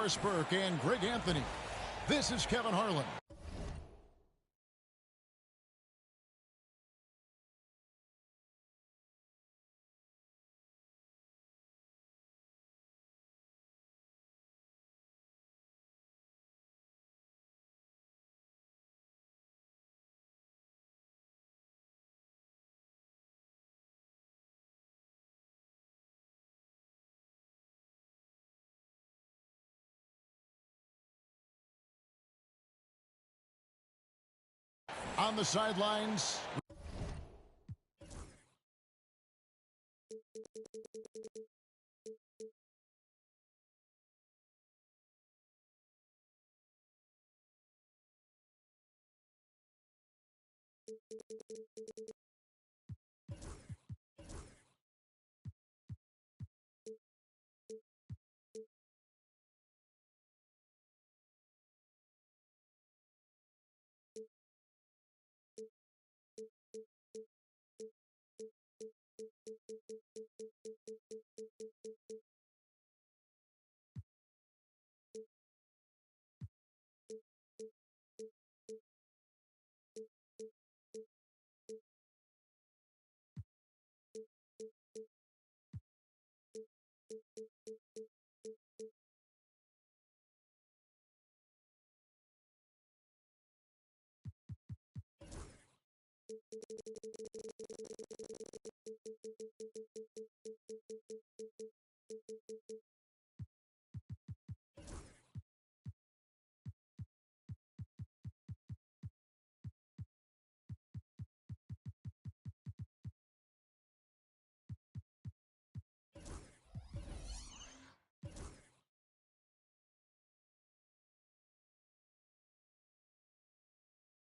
Chris Burke and Greg Anthony. This is Kevin Harlan. On the sidelines.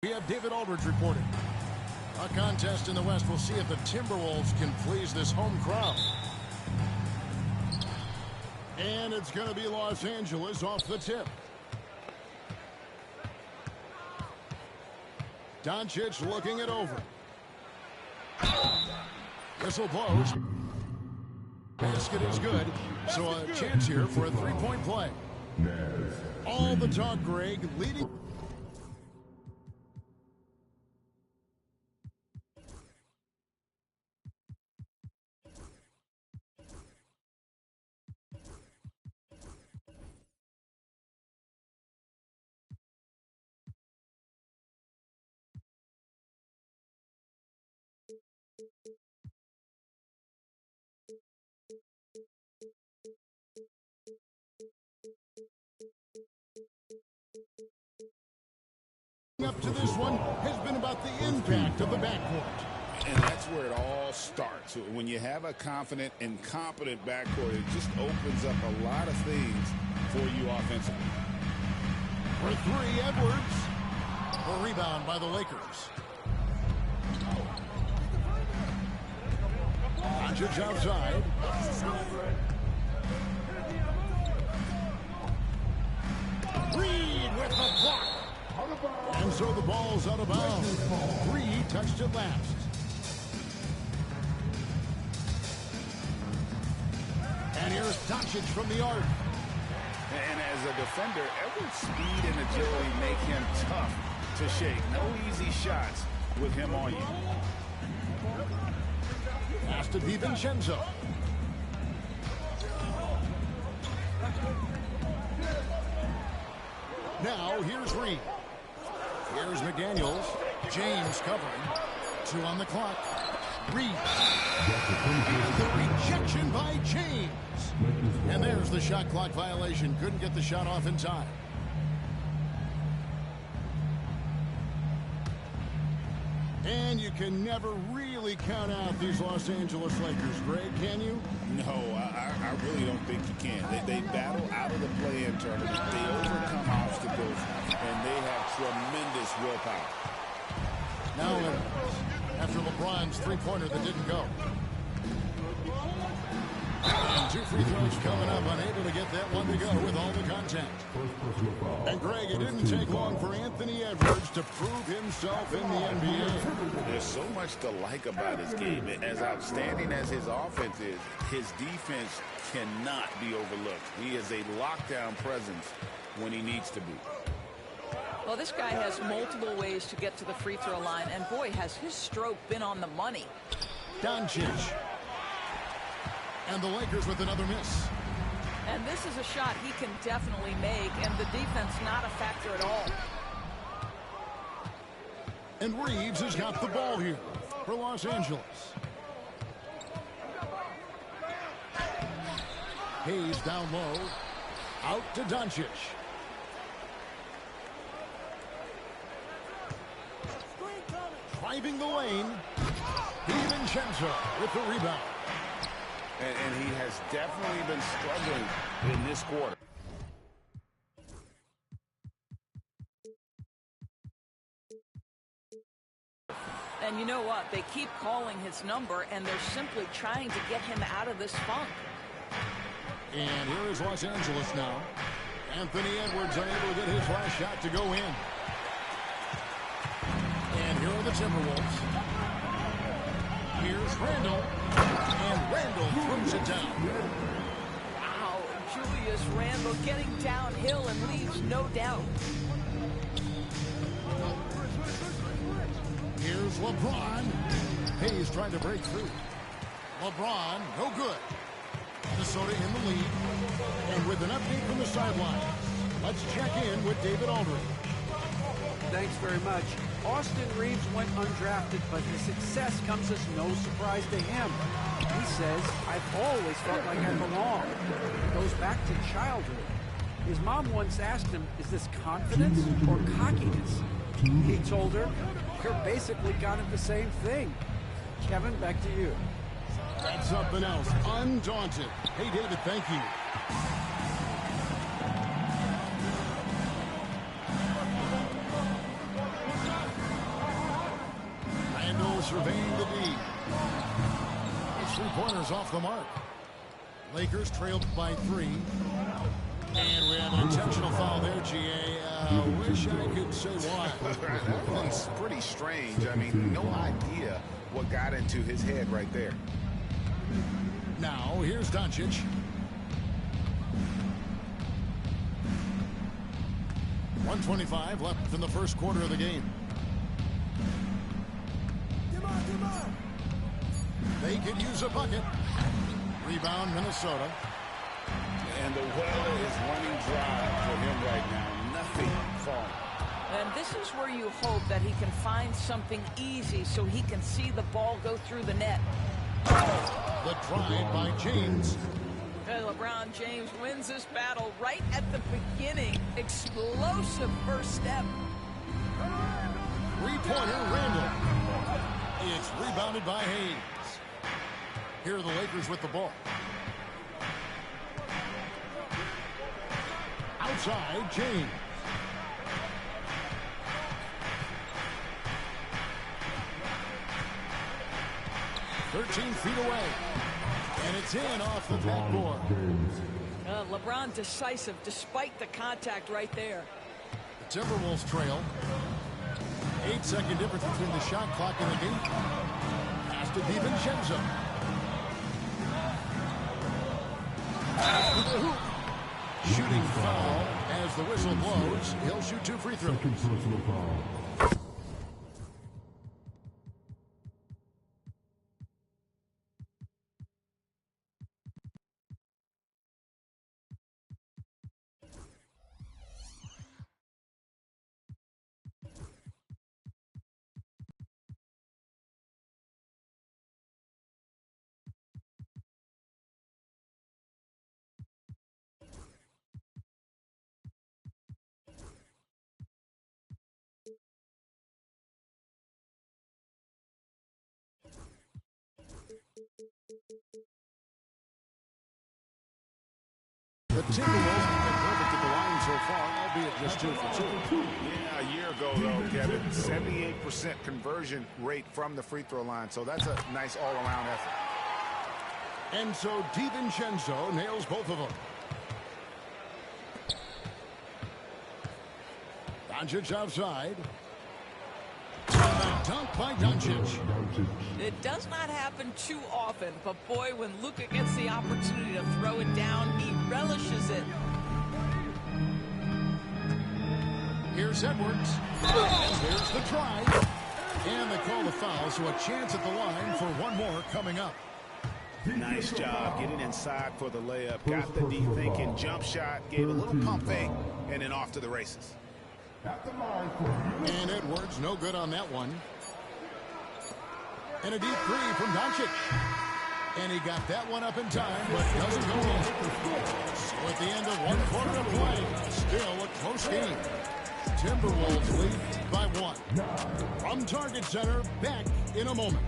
We have David Aldridge reporting. A contest in the West. We'll see if the Timberwolves can please this home crowd. And it's going to be Los Angeles off the tip. Doncic looking it over. Whistle blows. Basket is good. So a chance here for a three-point play. All the talk, Greg, leading. Up to this one has been about the impact of the backcourt. And that's where it all starts. When you have a confident and competent backcourt, it just opens up a lot of things for you offensively. For three, Edwards. A rebound by the Lakers. Doncic outside. Reed with the block. And so the ball's out of bounds. Reed touched it last. And here's Doncic from the arc. And as a defender, Edwards' speed and agility make him tough to shake. No easy shots with him on you. Pass to DiVincenzo. Now here's Reed. Here's McDaniels. James covering. 2 on the clock. Reed. And the rejection by James. And there's the shot clock violation. Couldn't get the shot off in time. And you can never really count out these Los Angeles Lakers, Greg, can you? No, I really don't think you can. They battle out of the play-in tournament. They overcome obstacles, and they have tremendous willpower. Now, after LeBron's three-pointer that didn't go. And 2 free throws coming up, unable to get that one to go with all the contact. And Greg, it didn't take long for Anthony Edwards to prove himself in the NBA. There's so much to like about his game. As outstanding as his offense is, his defense cannot be overlooked. He is a lockdown presence when he needs to be. Well, this guy has multiple ways to get to the free throw line, and boy, has his stroke been on the money. Doncic. And the Lakers with another miss. And this is a shot he can definitely make, and the defense not a factor at all. And Reeves has got the ball here for Los Angeles. Hayes down low. Out to Doncic. Driving the lane. DiVincenzo with the rebound. And he has definitely been struggling in this quarter. And you know what? They keep calling his number, and they're simply trying to get him out of this funk. And here is Los Angeles now. Anthony Edwards unable to get his last shot to go in. And here are the Timberwolves. Here's Randle. And Randle throws it down. Wow, Julius Randle getting downhill and leaves no doubt. Here's LeBron. Hayes trying to break through. LeBron, no good. Minnesota in the lead. And with an update from the sideline, let's check in with David Aldridge. Thanks very much. Austin Reeves went undrafted, but his success comes as no surprise to him. He says, I've always felt like I belong. It goes back to childhood. His mom once asked him, is this confidence or cockiness? He told her, you're basically kind of the same thing. Kevin, back to you. That's something else. Undaunted. Hey, David, thank you. Randle surveying the D. His 3-pointers off the mark. Lakers trailed by 3. And we have an intentional foul there, G.A. Wish I could say why. That one's pretty strange. I mean, no idea what got into his head right there. Now, here's Doncic. .125 left in the first quarter of the game. They could use a bucket. Rebound, Minnesota. And the well is running dry for him right now. Nothing falling. And this is where you hope that he can find something easy so he can see the ball go through the net. The drive by James. And LeBron James wins this battle right at the beginning. Explosive first step. 3-pointer, Randle. It's rebounded by Hayes. Here are the Lakers with the ball. Outside, James. "13 feet away. And it's in off the backboard. LeBron decisive despite the contact right there. The Timberwolves trail. 8-second difference between the shot clock and the game. Pass to DiVincenzo. Shooting foul as the whistle blows. He'll shoot 2 free throws. The Timberwolves have been perfect at the line so far, albeit just 2 for 2. Yeah, a year ago, though, Kevin, 78% conversion rate from the free throw line. So that's a nice all-around effort. And so DiVincenzo nails both of them. Doncic outside. A dunk by Doncic. It does not happen too often, but boy, when Luka gets the opportunity to throw it down, he relishes it. Here's Edwards. And there's the try. And they call the foul, so a chance at the line for one more coming up. Nice job getting inside for the layup. Got the D thinking, jump shot, gave a little pump fake, and then off to the races. And Edwards, no good on that one. And a deep three from Doncic. And he got that one up in time, but doesn't go in. So at the end of one quarter of play, still a close game. Timberwolves lead by 1. From Target Center, back in a moment.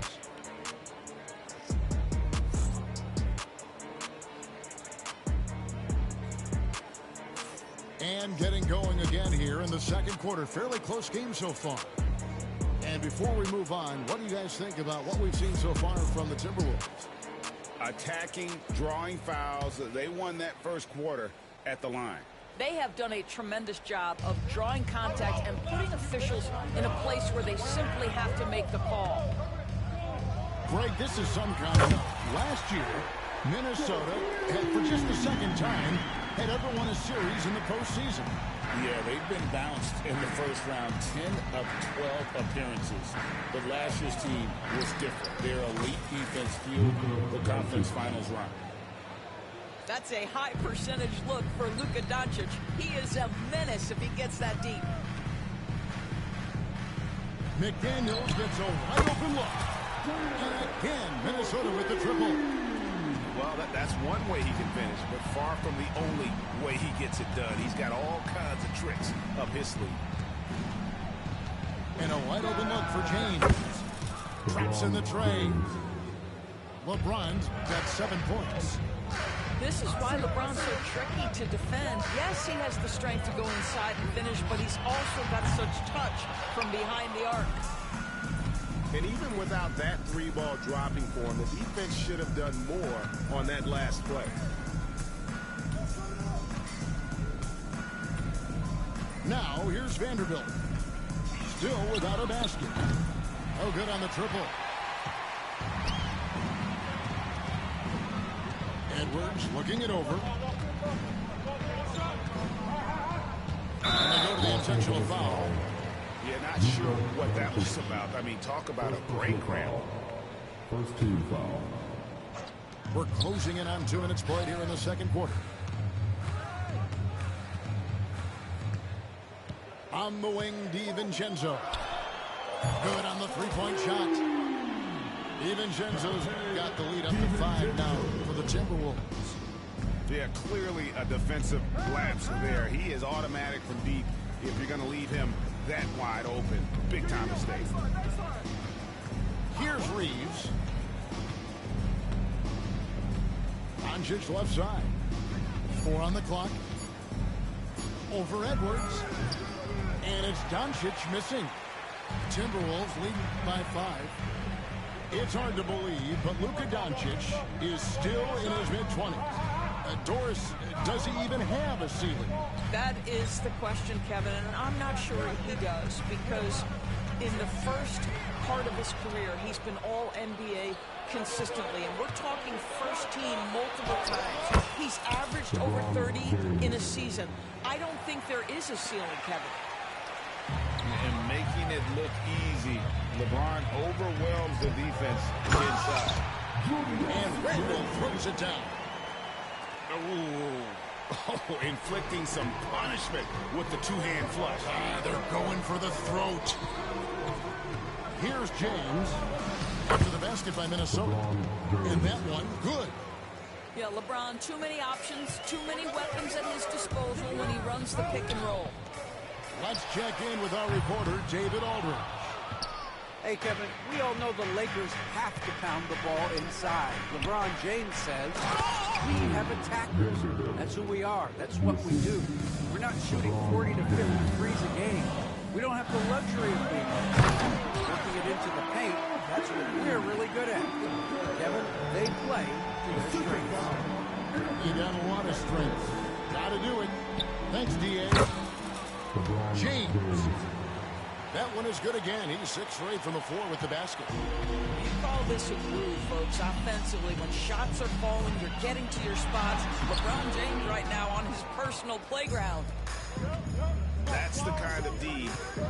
And getting going again here in the second quarter. Fairly close game so far. And before we move on, what do you guys think about what we've seen so far from the Timberwolves? Attacking, drawing fouls. They won that first quarter at the line. They have done a tremendous job of drawing contact and putting officials in a place where they simply have to make the call. Greg, this is some kind of... Last year, Minnesota had, for just the second time, had ever won a series in the postseason. Yeah, they've been bounced in the first round, 10 of 12 appearances. But last year's team was different. Their elite defense fueled the conference finals run. That's a high percentage look for Luka Doncic. He is a menace if he gets that deep. McDaniels gets a wide open look. And again, Minnesota with the triple. Well, that's one way he can finish, but far from the only way he gets it done. He's got all kinds of tricks up his sleeve. And a wide open look for James. Traps in the tray. LeBron's got 7 points. This is why LeBron's so tricky to defend. Yes, he has the strength to go inside and finish, but he's also got such touch from behind the arc. And even without that 3-ball dropping for him, the defense should have done more on that last play. Now, here's Vanderbilt. Still without a basket. No good on the triple. Edwards looking it over. And they go to the intentional foul. Yeah, not sure what that was about. I mean, talk about a brain cramp. First team foul. We're closing in on 2 minutes played here in the second quarter. On the wing, DiVincenzo. Good on the three-point shot. DiVincenzo's got the lead up to 5 now for the Timberwolves. Yeah, clearly a defensive lapse there. He is automatic from deep if you're going to leave him that wide open. Big time mistake. Here's Reeves. Doncic left side. 4 on the clock. Over Edwards. And it's Doncic missing. Timberwolves lead by 5. It's hard to believe, but Luka Doncic is still in his mid-20s. Doris, does he even have a ceiling? That is the question, Kevin, and I'm not sure he does, because in the first part of his career, he's been all-NBA consistently, and we're talking first team multiple times. He's averaged over 30 in a season. I don't think there is a ceiling, Kevin. And making it look easy, LeBron overwhelms the defense inside. And Randall throws it down. Oh, inflicting some punishment with the two-hand flush. They're going for the throat. Here's James. To the basket by Minnesota. And that one, good. Yeah, LeBron, too many options, too many weapons at his disposal when he runs the pick and roll. Let's check in with our reporter, David Aldridge. Hey, Kevin, we all know the Lakers have to pound the ball inside. LeBron James says, we have attackers. That's who we are. That's what we do. We're not shooting 40 to 50 threes a game. We don't have the luxury of being working it into the paint. That's what we're really good at. Kevin, they play to their strengths. He got a lot of strength. Gotta do it. Thanks, D.A. James. That one is good again. He's 6 for 8 from the floor with the basket. You call this a groove, folks, offensively. When shots are falling, you're getting to your spots. LeBron James right now on his personal playground. That's the kind of D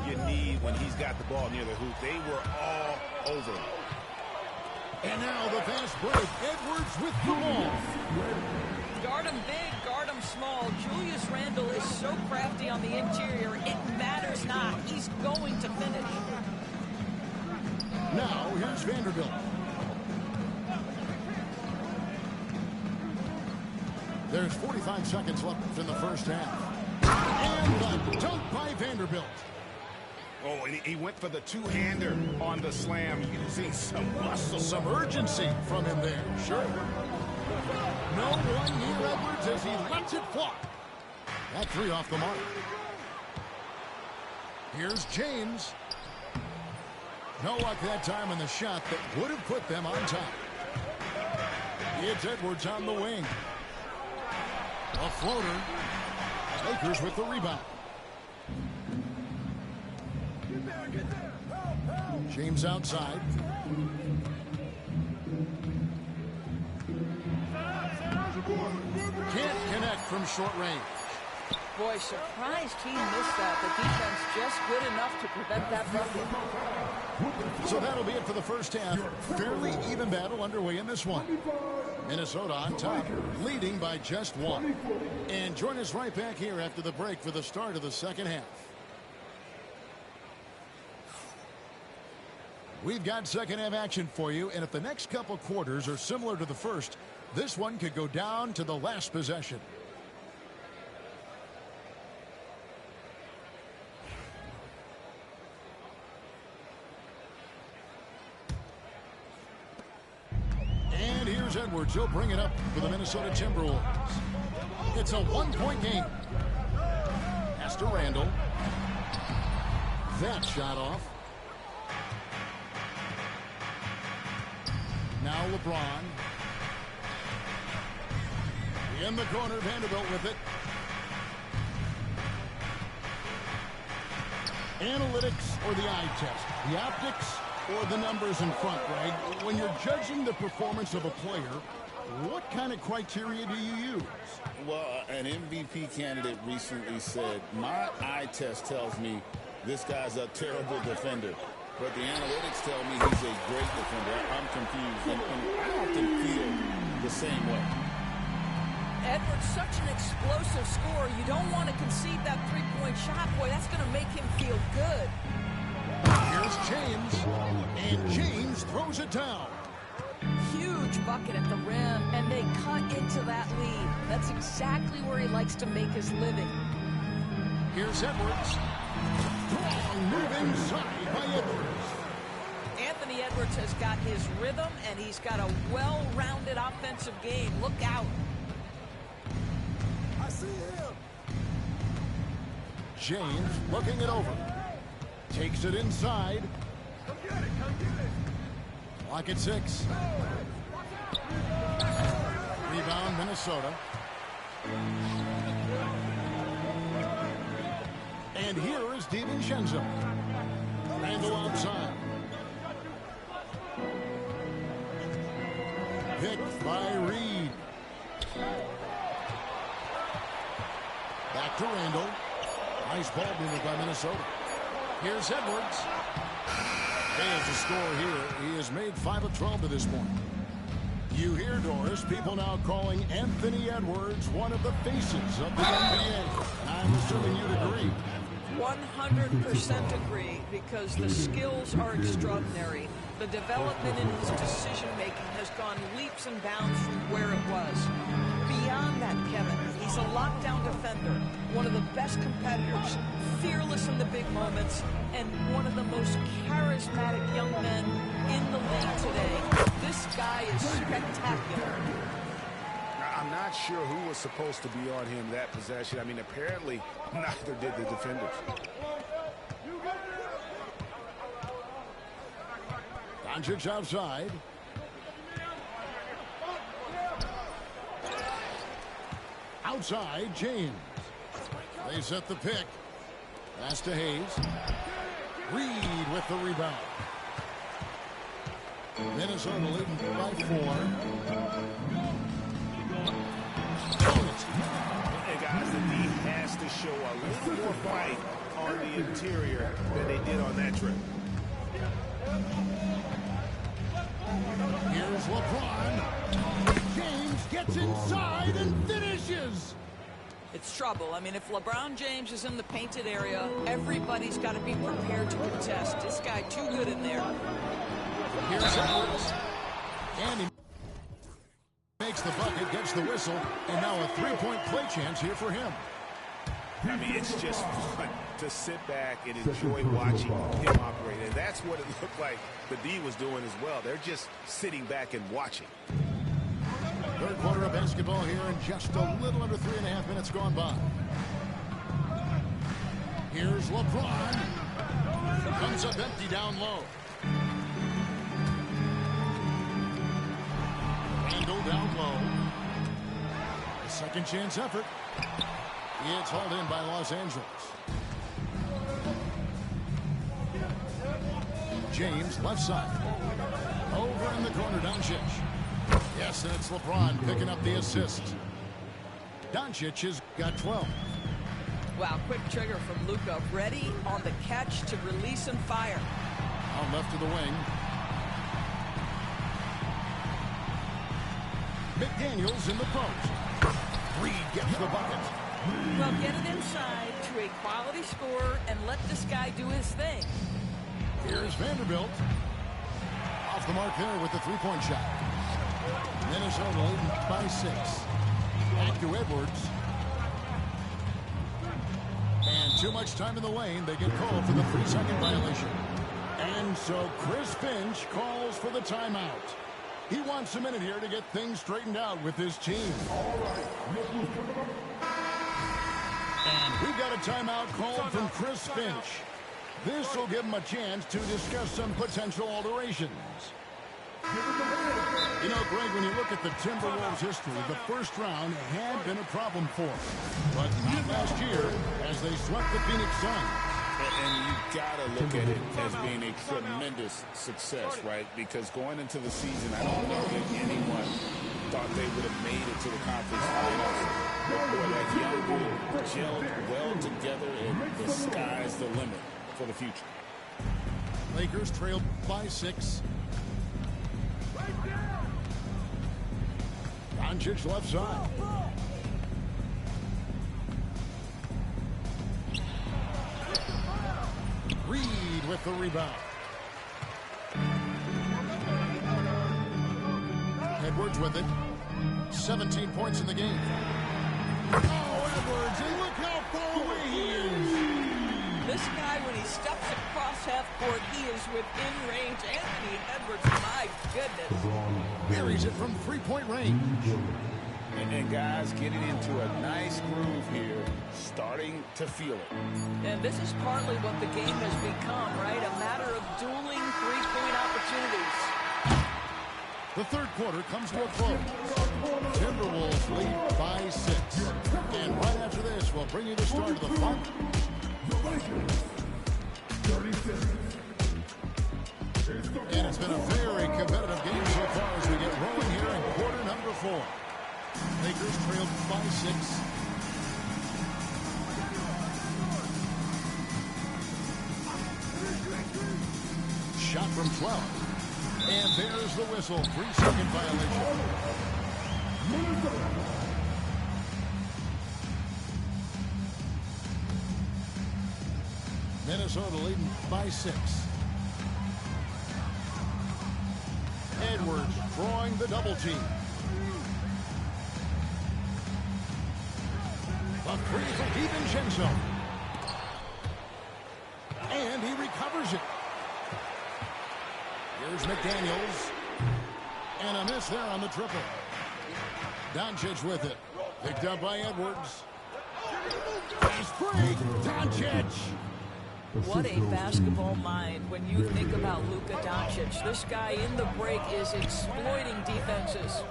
you need when he's got the ball near the hoop. They were all over him. And now the fast break. Edwards with the ball. Guard him big, guard him small. Julius Randle is so crafty on the interior, it matters not. He's going to finish. Now, here's Vanderbilt. There's 45 seconds left in the first half. And the dunk by Vanderbilt. Oh, and he went for the two-hander on the slam, using some muscle. Some urgency from him there, sure. No one near Edwards as he lets it fly. That 3 off the mark. Here's James. No luck that time on the shot that would have put them on top. It's Edwards on the wing. A floater. Lakers with the rebound. James outside. Can't connect from short range. Boy, surprised he missed that. The defense just good enough to prevent that bucket. So that'll be it for the first half. Fairly even battle underway in this one. Minnesota on top, leading by just 1. And join us right back here after the break for the start of the second half. We've got second half action for you, and if the next couple quarters are similar to the first, this one could go down to the last possession. And here's Edwards. He'll bring it up for the Minnesota Timberwolves. It's a 1-point game. Pass to Randle. That shot off. Now LeBron. In the corner, Vanderbilt with it. Analytics or the eye test? The optics or the numbers in front, Greg? When you're judging the performance of a player, what kind of criteria do you use? Well, an MVP candidate recently said, my eye test tells me this guy's a terrible defender. But the analytics tell me he's a great defender. I'm confused, and I often feel the same way. Edwards, such an explosive scorer. You don't want to concede that three-point shot. Boy, that's going to make him feel good. Here's James, and James throws it down. Huge bucket at the rim, and they cut into that lead. That's exactly where he likes to make his living. Here's Edwards. Strong move inside by Edwards. Anthony Edwards has got his rhythm, and he's got a well-rounded offensive game. Look out. I see him. James looking it over. Takes it inside. Come get it. Clock at 6. Rebound, Minnesota. And here is DiVincenzo. Randle outside. Picked by Reed. Back to Randle. Nice ball movement by Minnesota. Here's Edwards. There's the score here. He has made 5 of 12 to this point. You hear, Doris, people now calling Anthony Edwards one of the faces of the NBA. I'm assuming you'd agree. 100% agree, because the skills are extraordinary. The development in his decision-making has gone leaps and bounds from where it was. Beyond that, Kevin, he's a lockdown defender, one of the best competitors, fearless in the big moments, and one of the most charismatic young men in the league today. This guy is spectacular. I'm not sure who was supposed to be on him that possession. I mean, apparently neither did the defenders. Doncic outside. outside James. They set the pick. Pass to Hayes. Reed with the rebound. Minnesota leading by 4. And guys, the D has to show a little more fight on the interior than they did on that trip. Here's LeBron. James gets inside and finishes. It's trouble. I mean, if LeBron James is in the painted area, everybody's got to be prepared to contest. This guy too good in there. Here's Edwards. And he makes the bucket, gets the whistle, and now a three-point play chance here for him. I mean, it's just fun to sit back and enjoy watching him operate. And that's what it looked like the D was doing as well. They're just sitting back and watching. Third quarter of basketball here, and just a little under 3.5 minutes gone by. Here's LeBron. Comes up empty down low. Randall down low. A second chance effort. It's hauled in by Los Angeles. James left side. Over in the corner, Doncic. Yes, and it's LeBron picking up the assist. Doncic has got 12. Wow, quick trigger from Luka. Ready on the catch to release and fire. On left of the wing. McDaniels in the post. Reed gets the bucket. Well, get it inside to a quality scorer and let this guy do his thing. Here's Vanderbilt. Off the mark there with the three-point shot. Minnesota leading by 6. Back to Edwards. And too much time in the lane. They get called for the 3-second violation. And so Chris Finch calls for the timeout. He wants a minute here to get things straightened out with his team. And we've got a timeout called from Chris Finch. This will give him a chance to discuss some potential alterations. You know, Greg, when you look at the Timberwolves' history, the first round had been a problem for them. But not last year as they swept the Phoenix Suns. And you got to look at it as being a tremendous success, right? Because going into the season, I don't know that anyone thought they would have made it to the conference finals. But boy, that young group gelled well together, and the sky's the limit for the future. Lakers trailed by 6. Doncic left side. Reed with the rebound. Edwards with it. 17 points in the game. Oh, Edwards, and look how far away he is. This guy, when he steps across half court, he is within range. Anthony Edwards, my goodness. Buries it from 3-point range. And guys getting into a nice groove here, starting to feel it. And this is partly what the game has become, right? A matter of dueling three-point opportunities. The third quarter comes to a close. Timberwolves lead by 6. And right after this, we'll bring you the start of the fun. And it's been a very competitive game so far as we get rolling here in quarter number 4. Lakers trailed by 6. Shot from 12. And there's the whistle. 3-second violation. Minnesota leading by 6. Edwards drawing the double team. A three for DiVincenzo. And he recovers it. Here's McDaniels. And a miss there on the triple. Doncic with it. Picked up by Edwards. Fast break. Doncic. What a basketball mind when you think about Luka Doncic. This guy in the break is exploiting defenses.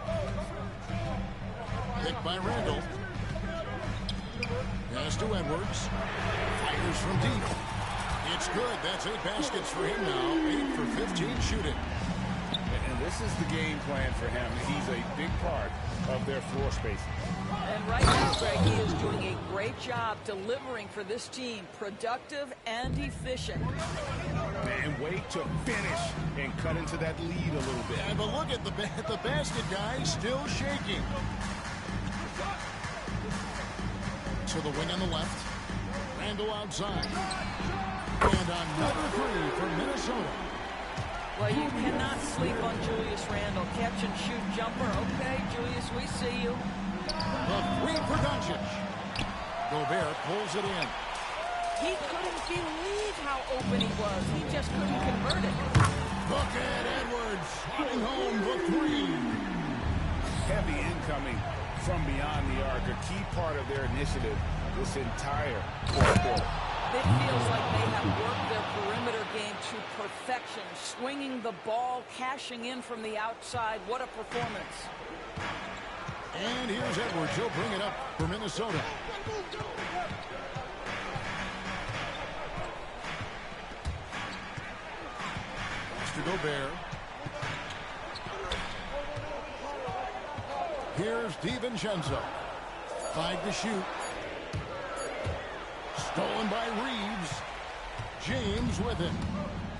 Picked by Randall. Pass to Edwards. Fires from deep. It's good. That's 8 baskets for him now. 8 for 15 shooting. And this is the game plan for him. He's a big part of their floor spacing. And right now, Greg, he is doing a great job delivering for this team. Productive and efficient. And wait to finish and cut into that lead a little bit. Yeah, but look at the basket guy still shaking. To the wing on the left. Randall outside. And another 3 for Minnesota. Well, you cannot sleep on Julius Randle. Catch and shoot jumper. Okay, Julius, we see you. The 3 for Doncic. Gobert pulls it in. He couldn't believe how open he was. He just couldn't convert it. Look at Edwards sliding home the 3. Heavy incoming from beyond the arc, a key part of their initiative this entire fourth quarter. It feels like they have worked their perimeter game to perfection, swinging the ball, cashing in from the outside. What a performance. And here's Edwards. He'll bring it up for Minnesota. Pass to Gobert. Here's DiVincenzo. 5 to shoot. Stolen by Reeves. James with it.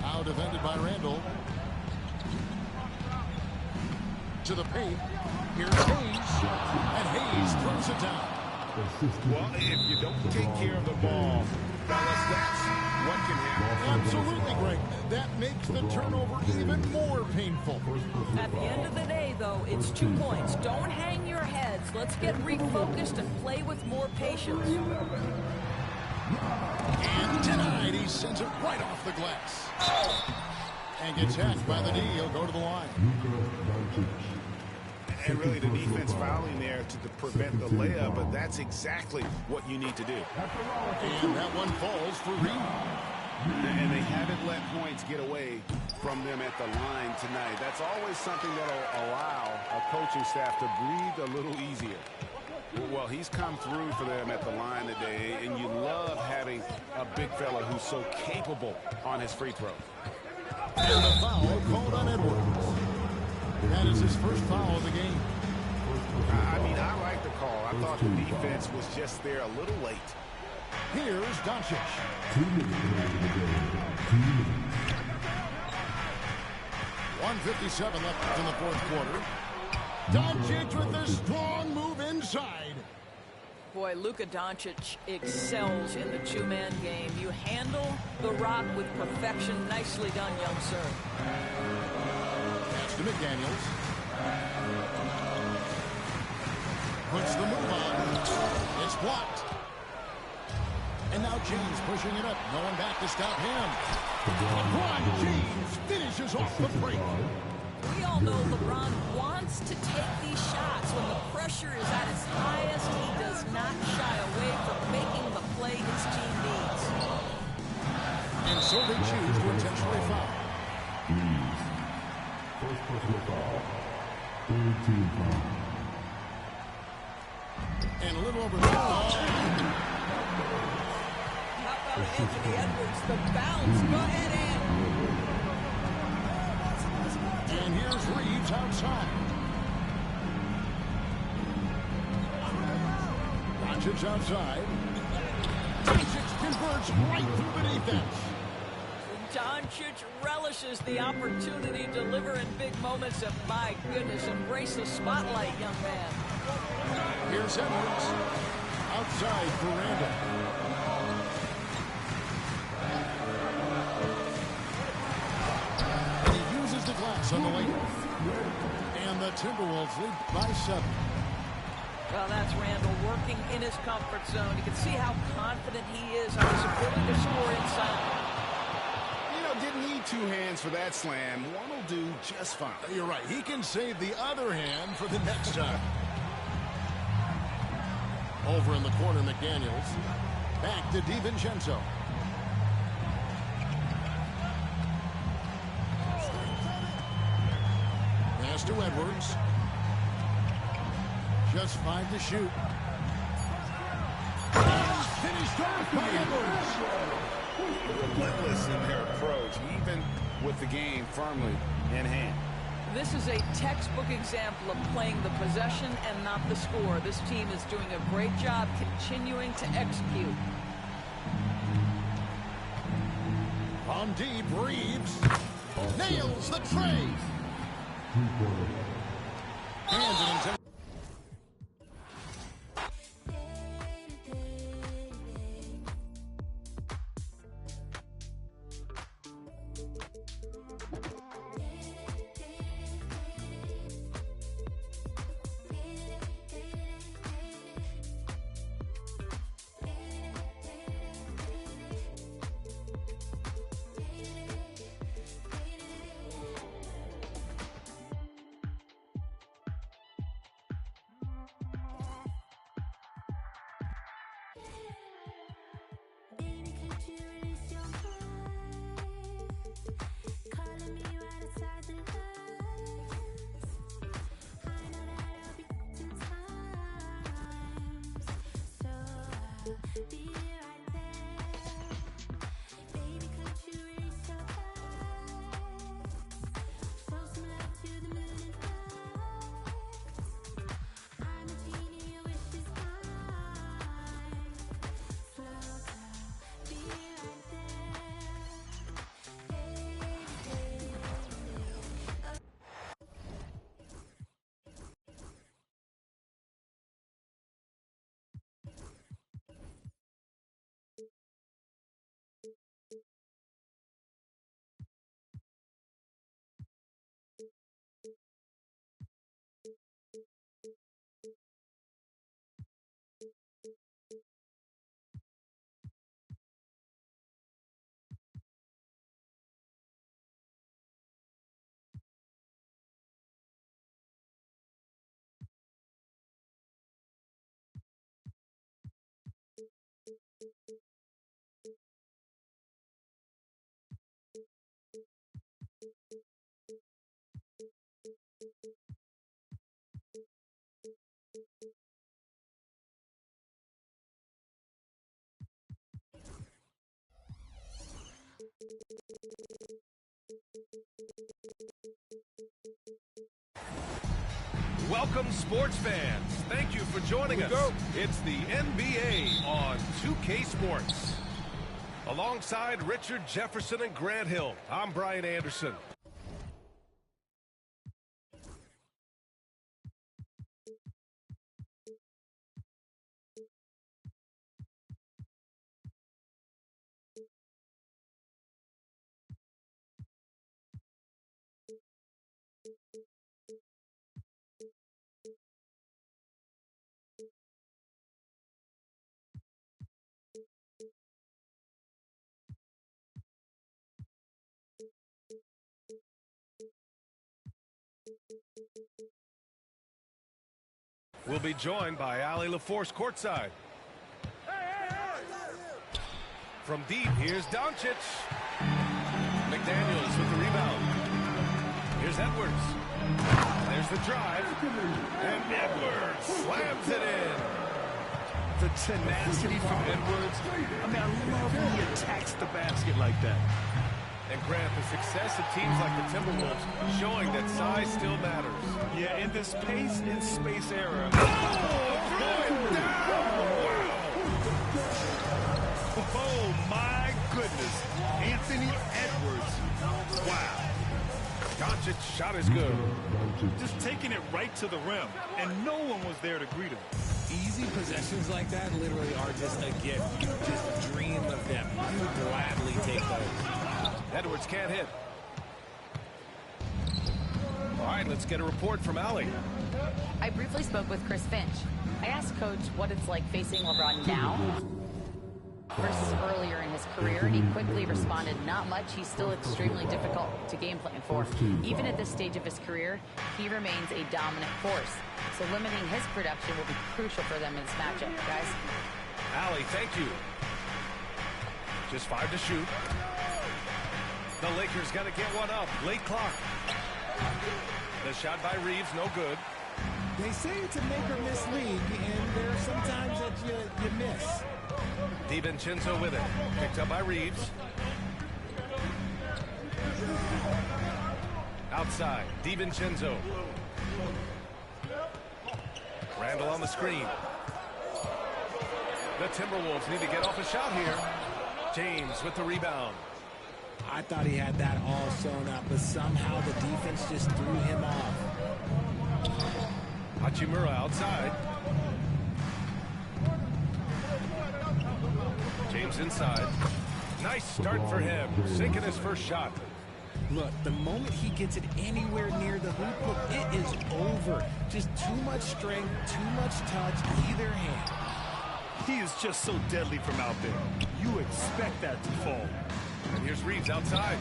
Now defended by Randall. To the paint. Here's Hayes. And Hayes throws it down. Well, if you don't take care of the ball, fellas, that's what can happen. Absolutely, Greg. That makes the turnover even more painful. At the end of the day, though, it's 2 points. Don't hang your heads. Let's get refocused and play with more patience. And denied. He sends it right off the glass. And gets hacked by the knee. He'll go to the line. And really the defense fouling there to prevent the layup, but that's exactly what you need to do. And that one falls for Reed. And they haven't let points get away from them at the line tonight. That's always something that'll allow a coaching staff to breathe a little easier. Well, he's come through for them at the line today, and you love having a big fella who's so capable on his free throw. And the foul called on Edwards. That is his first foul of the game. I mean, I like the call. I thought the defense was just there a little late. Here's Doncic. 1:57 left in the fourth quarter. Doncic with a strong move inside. Boy, Luka Doncic excels in the 2-man game. You handle the rock with perfection. Nicely done, young sir. Pass to McDaniels. Puts the move on. It's blocked. And now James pushing it up. No one back to stop him. LeBron James finishes off the break. We all know LeBron wants to take these shots. When the pressure is at its highest, he does not shy away from making the play his team needs. And so they choose to intentionally foul. First personal foul. Third team foul. And a little over the ball. How about Anthony Edwards, the bounce? Go ahead, Ann. And here's Reeves outside. Doncic outside. Doncic converts right through the defense. Doncic relishes the opportunity to deliver in big moments, and my goodness, embrace the spotlight, young man. Here's Edwards. Outside for Randall. And he uses the glass on the layup. And the Timberwolves lead by 7. Well, that's Randall working in his comfort zone. You can see how confident he is on his ability to score inside. You know, didn't need 2 hands for that slam. One will do just fine. You're right. He can save the other hand for the next time. Over in the corner, McDaniels. Back to DiVincenzo. Pass to Edwards. Just 5 to shoot. finished off by Edwards. Relentless in their approach, even with the game firmly in hand. This is a textbook example of playing the possession and not the score. This team is doing a great job continuing to execute. On deep, Reeves nails the tray. And an intense. Welcome, sports fans. Thank you for joining us. It's the NBA on 2K Sports. Alongside Richard Jefferson and Grant Hill, I'm Brian Anderson. We'll be joined by Allie LaForce courtside. From deep, here's Doncic. McDaniels with the rebound. Here's Edwards. There's the drive. And Edwards slams it in. The tenacity from Edwards. I mean, I love when he attacks the basket like that. And Grant, the success of teams like the Timberwolves showing that size still matters. Yeah, in this pace and space era. Oh, throw it down! Wow! Oh, my goodness. Anthony Edwards. Wow. Doncic's shot is good. Just taking it right to the rim, and no one was there to greet him. Easy possessions like that literally are just a gift. You just dream of them. You gladly take those. Edwards can't hit. All right, let's get a report from Allie. I briefly spoke with Chris Finch. I asked Coach what it's like facing LeBron now versus earlier in his career, and he quickly responded, not much. He's still extremely difficult to game plan for. Even at this stage of his career, he remains a dominant force. So limiting his production will be crucial for them in this matchup, guys. Allie, thank you. Just 5 to shoot. The Lakers got to get one up. Late clock. The shot by Reeves, no good. They say it's a make or miss league, and there are some times that you miss. DiVincenzo with it. Picked up by Reeves. Outside, DiVincenzo. Randall on the screen. The Timberwolves need to get off a shot here. James with the rebound. I thought he had that all sewn up, but somehow the defense just threw him off. Hachimura outside. James inside. Nice start for him. Sinking his first shot. Look, the moment he gets it anywhere near the hoop, look, it is over. Just too much strength, too much touch, either hand. He is just so deadly from out there. You expect that to fall. And here's Reeves outside.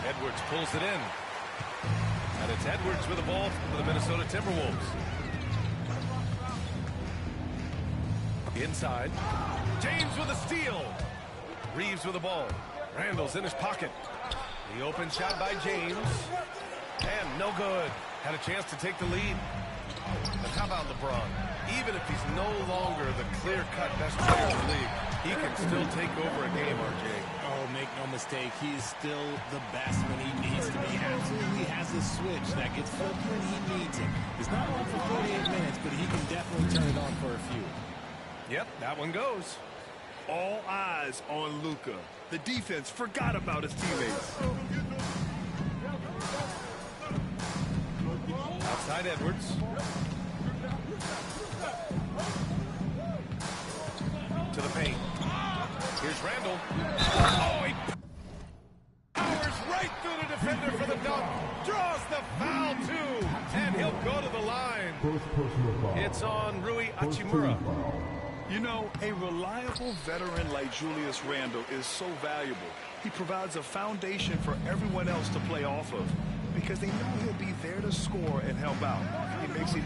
Edwards pulls it in. And it's Edwards with the ball for the Minnesota Timberwolves. Inside. James with a steal. Reeves with the ball. Randall's in his pocket. The open shot by James. And no good. Had a chance to take the lead. But how about LeBron? Even if he's no longer the clear-cut best player in the league, he can still take over a game, RJ. Oh, make no mistake, he is still the best when he needs to be. Absolutely has a switch that gets flipped when he needs it. It's not on for 48 minutes, but he can definitely turn it on for a few. Yep, that one goes. All eyes on Luka. The defense forgot about his teammates. Outside Edwards. To the paint. Here's Randall. Oh, he powers right through the defender for the dunk. Draws the foul, too. And he'll go to the line. It's on Rui Hachimura. You know, a reliable veteran like Julius Randle is so valuable. He provides a foundation for everyone else to play off of because they know he'll be there to score and help out. He makes it